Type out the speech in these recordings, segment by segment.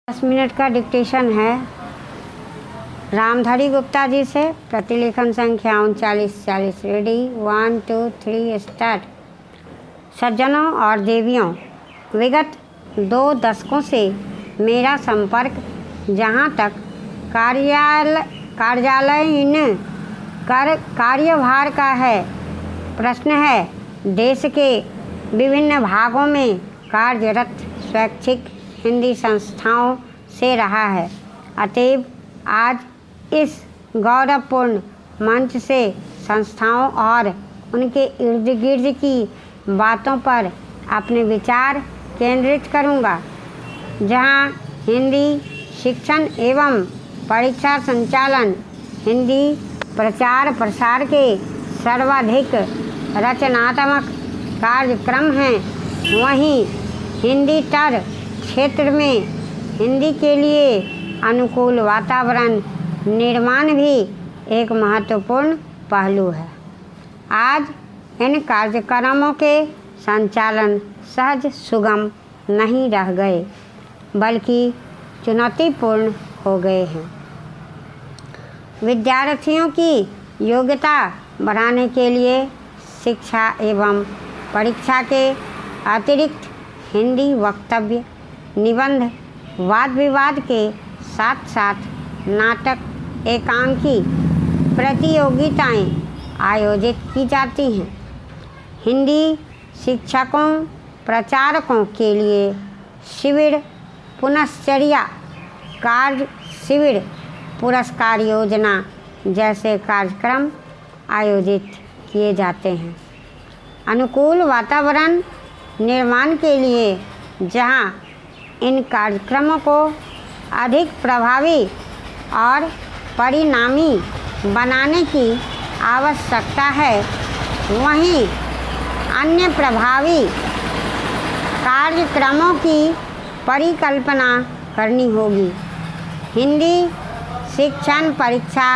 10 minute का dictation है रामधारी गुप्ता जी से। प्रतिलेखन संख्या 3940। Ready 1 2 3 start. सज्जनों और देवियों, विगत 2 दशकों से मेरा संपर्क जहाँ तक कार्यालयीन कार्यभार का है, प्रश्न है देश के विभिन्न भागों में कार्यरत स्वैच्छिक हिंदी संस्थाओं से रहा है। अतएव आज इस गौरवपूर्ण मंच से संस्थाओं और उनके इर्द गिर्द की बातों पर अपने विचार केंद्रित करूंगा। जहां हिंदी शिक्षण एवं परीक्षा संचालन, हिंदी प्रचार प्रसार के सर्वाधिक रचनात्मक कार्यक्रम हैं, वहीं हिंदीतर क्षेत्र में हिंदी के लिए अनुकूल वातावरण निर्माण भी एक महत्वपूर्ण पहलू है। आज इन कार्यक्रमों के संचालन सहज सुगम नहीं रह गए, बल्कि चुनौतीपूर्ण हो गए हैं। विद्यार्थियों की योग्यता बढ़ाने के लिए शिक्षा एवं परीक्षा के अतिरिक्त हिंदी वक्तव्य, निबंध, वाद विवाद के साथ साथ नाटक, एकांकी प्रतियोगिताएं आयोजित की जाती हैं। हिंदी शिक्षकों प्रचारकों के लिए शिविर, पुनश्चर्या कार्य शिविर, पुरस्कार योजना जैसे कार्यक्रम आयोजित किए जाते हैं। अनुकूल वातावरण निर्माण के लिए जहां इन कार्यक्रमों को अधिक प्रभावी और परिणामी बनाने की आवश्यकता है, वहीं अन्य प्रभावी कार्यक्रमों की परिकल्पना करनी होगी। हिंदी शिक्षण परीक्षा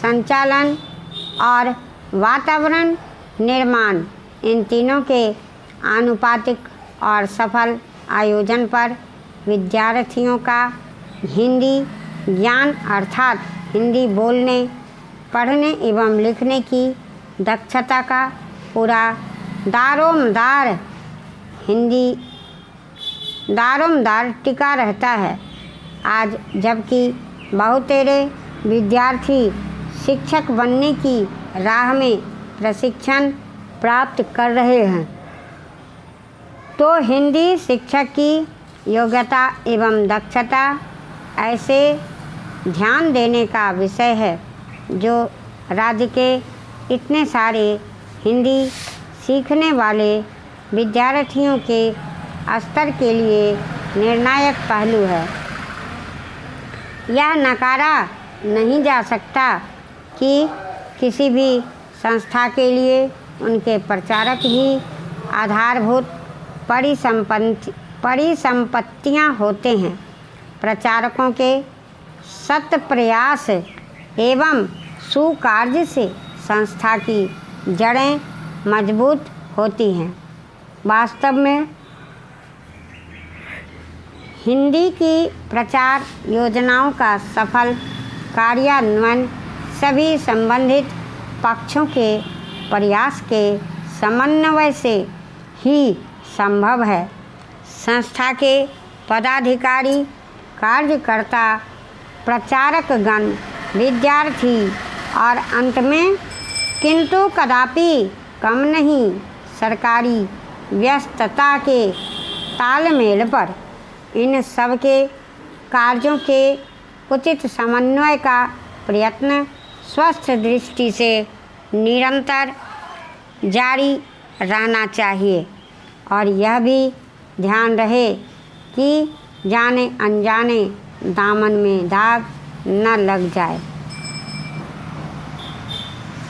संचालन और वातावरण निर्माण, इन तीनों के आनुपातिक और सफल आयोजन पर विद्यार्थियों का हिंदी ज्ञान अर्थात हिंदी बोलने, पढ़ने एवं लिखने की दक्षता का पूरा दारोमदार टिका रहता है। आज जबकि बहुतेरे विद्यार्थी शिक्षक बनने की राह में प्रशिक्षण प्राप्त कर रहे हैं, तो हिंदी शिक्षक की योग्यता एवं दक्षता ऐसे ध्यान देने का विषय है, जो राज्य के इतने सारे हिंदी सीखने वाले विद्यार्थियों के स्तर के लिए निर्णायक पहलू है। यह नकारा नहीं जा सकता कि किसी भी संस्था के लिए उनके प्रचारक ही आधारभूत परिसंपत्तियां होते हैं। प्रचारकों के सत प्रयास एवं सुकार्य से संस्था की जड़ें मजबूत होती हैं। वास्तव में हिंदी की प्रचार योजनाओं का सफल कार्यान्वयन सभी संबंधित पक्षों के प्रयास के समन्वय से ही संभव है। संस्था के पदाधिकारी, कार्यकर्ता, प्रचारकगण, विद्यार्थी और अंत में किंतु कदापि कम नहीं सरकारी व्यस्तता के तालमेल पर इन सब के कार्यों के उचित समन्वय का प्रयत्न स्वस्थ दृष्टि से निरंतर जारी रहना चाहिए। और यह भी ध्यान रहे कि जाने अनजाने दामन में दाग न लग जाए।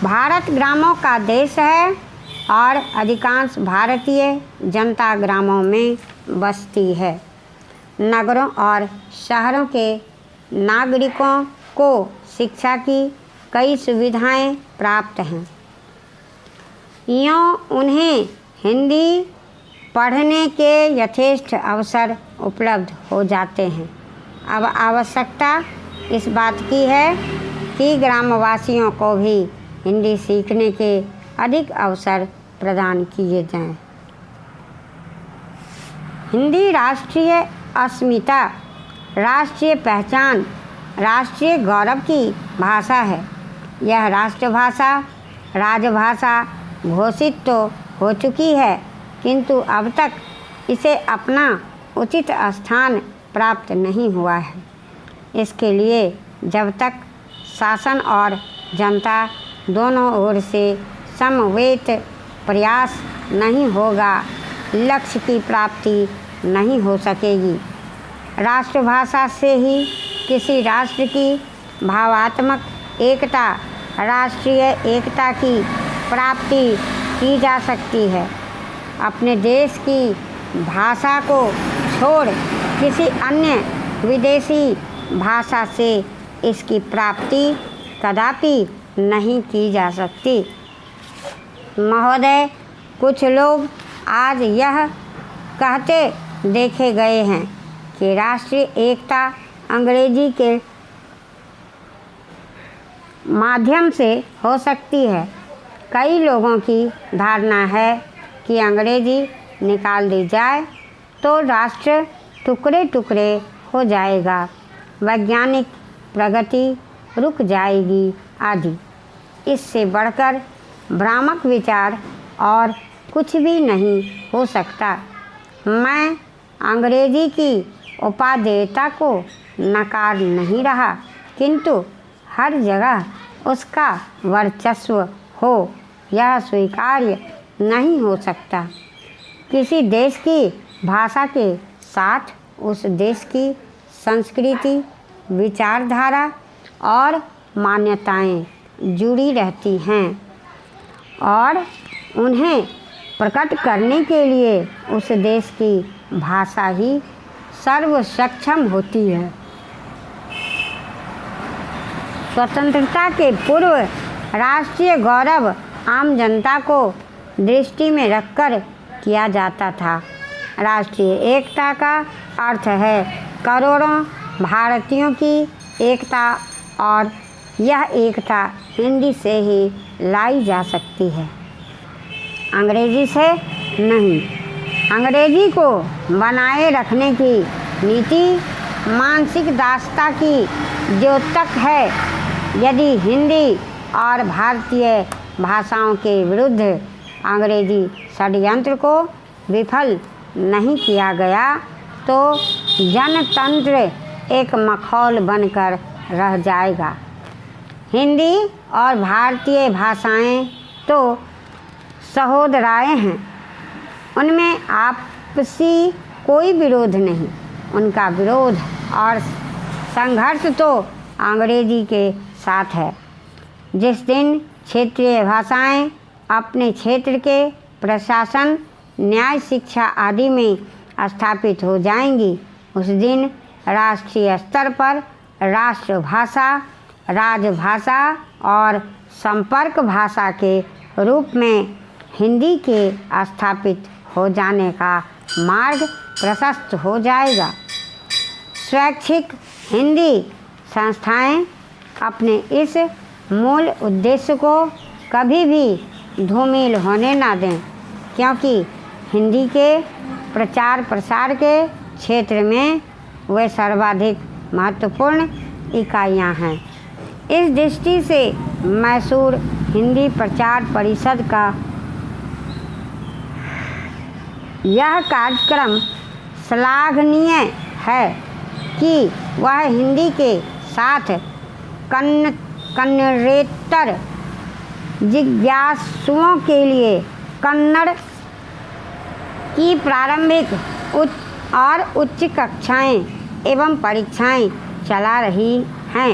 भारत ग्रामों का देश है और अधिकांश भारतीय जनता ग्रामों में बसती है। नगरों और शहरों के नागरिकों को शिक्षा की कई सुविधाएं प्राप्त हैं। यूँ उन्हें हिंदी पढ़ने के यथेष्ट अवसर उपलब्ध हो जाते हैं। अब आवश्यकता इस बात की है कि ग्रामवासियों को भी हिंदी सीखने के अधिक अवसर प्रदान किए जाएं। हिंदी राष्ट्रीय अस्मिता, राष्ट्रीय पहचान, राष्ट्रीय गौरव की भाषा है। यह राष्ट्रभाषा, राजभाषा घोषित तो हो चुकी है, किंतु अब तक इसे अपना उचित स्थान प्राप्त नहीं हुआ है। इसके लिए जब तक शासन और जनता दोनों ओर से समवेत प्रयास नहीं होगा, लक्ष्य की प्राप्ति नहीं हो सकेगी। राष्ट्रभाषा से ही किसी राष्ट्र की भावात्मक एकता, राष्ट्रीय एकता की प्राप्ति की जा सकती है। अपने देश की भाषा को छोड़ किसी अन्य विदेशी भाषा से इसकी प्राप्ति कदापि नहीं की जा सकती। महोदय, कुछ लोग आज यह कहते देखे गए हैं कि राष्ट्रीय एकता अंग्रेजी के माध्यम से हो सकती है। कई लोगों की धारणा है कि अंग्रेजी निकाल दी जाए तो राष्ट्र टुकड़े टुकड़े हो जाएगा, वैज्ञानिक प्रगति रुक जाएगी आदि। इससे बढ़कर भ्रामक विचार और कुछ भी नहीं हो सकता। मैं अंग्रेजी की उपादेयता को नकार नहीं रहा, किंतु हर जगह उसका वर्चस्व हो यह स्वीकार्य नहीं हो सकता। किसी देश की भाषा के साथ उस देश की संस्कृति, विचारधारा और मान्यताएं जुड़ी रहती हैं और उन्हें प्रकट करने के लिए उस देश की भाषा ही सर्वसक्षम होती है। स्वतंत्रता के पूर्व राष्ट्रीय गौरव आम जनता को दृष्टि में रखकर किया जाता था। राष्ट्रीय एकता का अर्थ है करोड़ों भारतीयों की एकता, और यह एकता हिंदी से ही लाई जा सकती है, अंग्रेजी से नहीं। अंग्रेजी को बनाए रखने की नीति मानसिक दासता की द्योतक है। यदि हिंदी और भारतीय भाषाओं के विरुद्ध अंग्रेजी षड्यंत्र को विफल नहीं किया गया तो जनतंत्र एक मखौल बनकर रह जाएगा। हिंदी और भारतीय भाषाएं तो सहोदराएं हैं, उनमें आपसी कोई विरोध नहीं। उनका विरोध और संघर्ष तो अंग्रेजी के साथ है। जिस दिन क्षेत्रीय भाषाएं अपने क्षेत्र के प्रशासन, न्याय, शिक्षा आदि में स्थापित हो जाएंगी, उस दिन राष्ट्रीय स्तर पर राष्ट्रभाषा, राजभाषा और संपर्क भाषा के रूप में हिंदी के स्थापित हो जाने का मार्ग प्रशस्त हो जाएगा। स्वैच्छिक हिंदी संस्थाएं अपने इस मूल उद्देश्य को कभी भी धूमिल होने ना दें, क्योंकि हिंदी के प्रचार प्रसार के क्षेत्र में वे सर्वाधिक महत्वपूर्ण इकाइयां हैं। इस दृष्टि से मैसूर हिंदी प्रचार परिषद का यह कार्यक्रम श्लाघनीय है कि वह हिंदी के साथ कन्नड़ेतर जिज्ञासुओं के लिए कन्नड़ की प्रारंभिक उच्च कक्षाएं एवं परीक्षाएं चला रही हैं।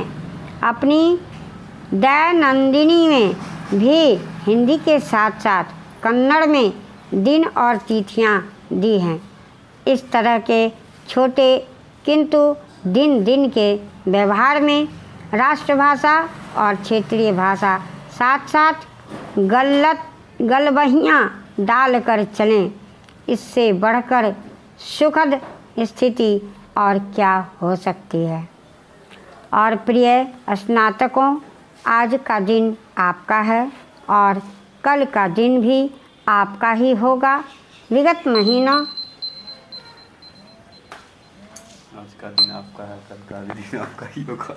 अपनी दैनंदिनी में भी हिंदी के साथ साथ कन्नड़ में दिन और तिथियां दी हैं। इस तरह के छोटे किंतु दिन दिन के व्यवहार में राष्ट्रभाषा और क्षेत्रीय भाषा साथ साथ गलबहियाँ डालकर चलें। इससे बढ़कर सुखद स्थिति और क्या हो सकती है। और प्रिय स्नातकों, आज का दिन आपका है और कल का दिन भी आपका ही होगा। विगत महीना आज का दिन आपका है, कल का भी दिन आपका ही होगा।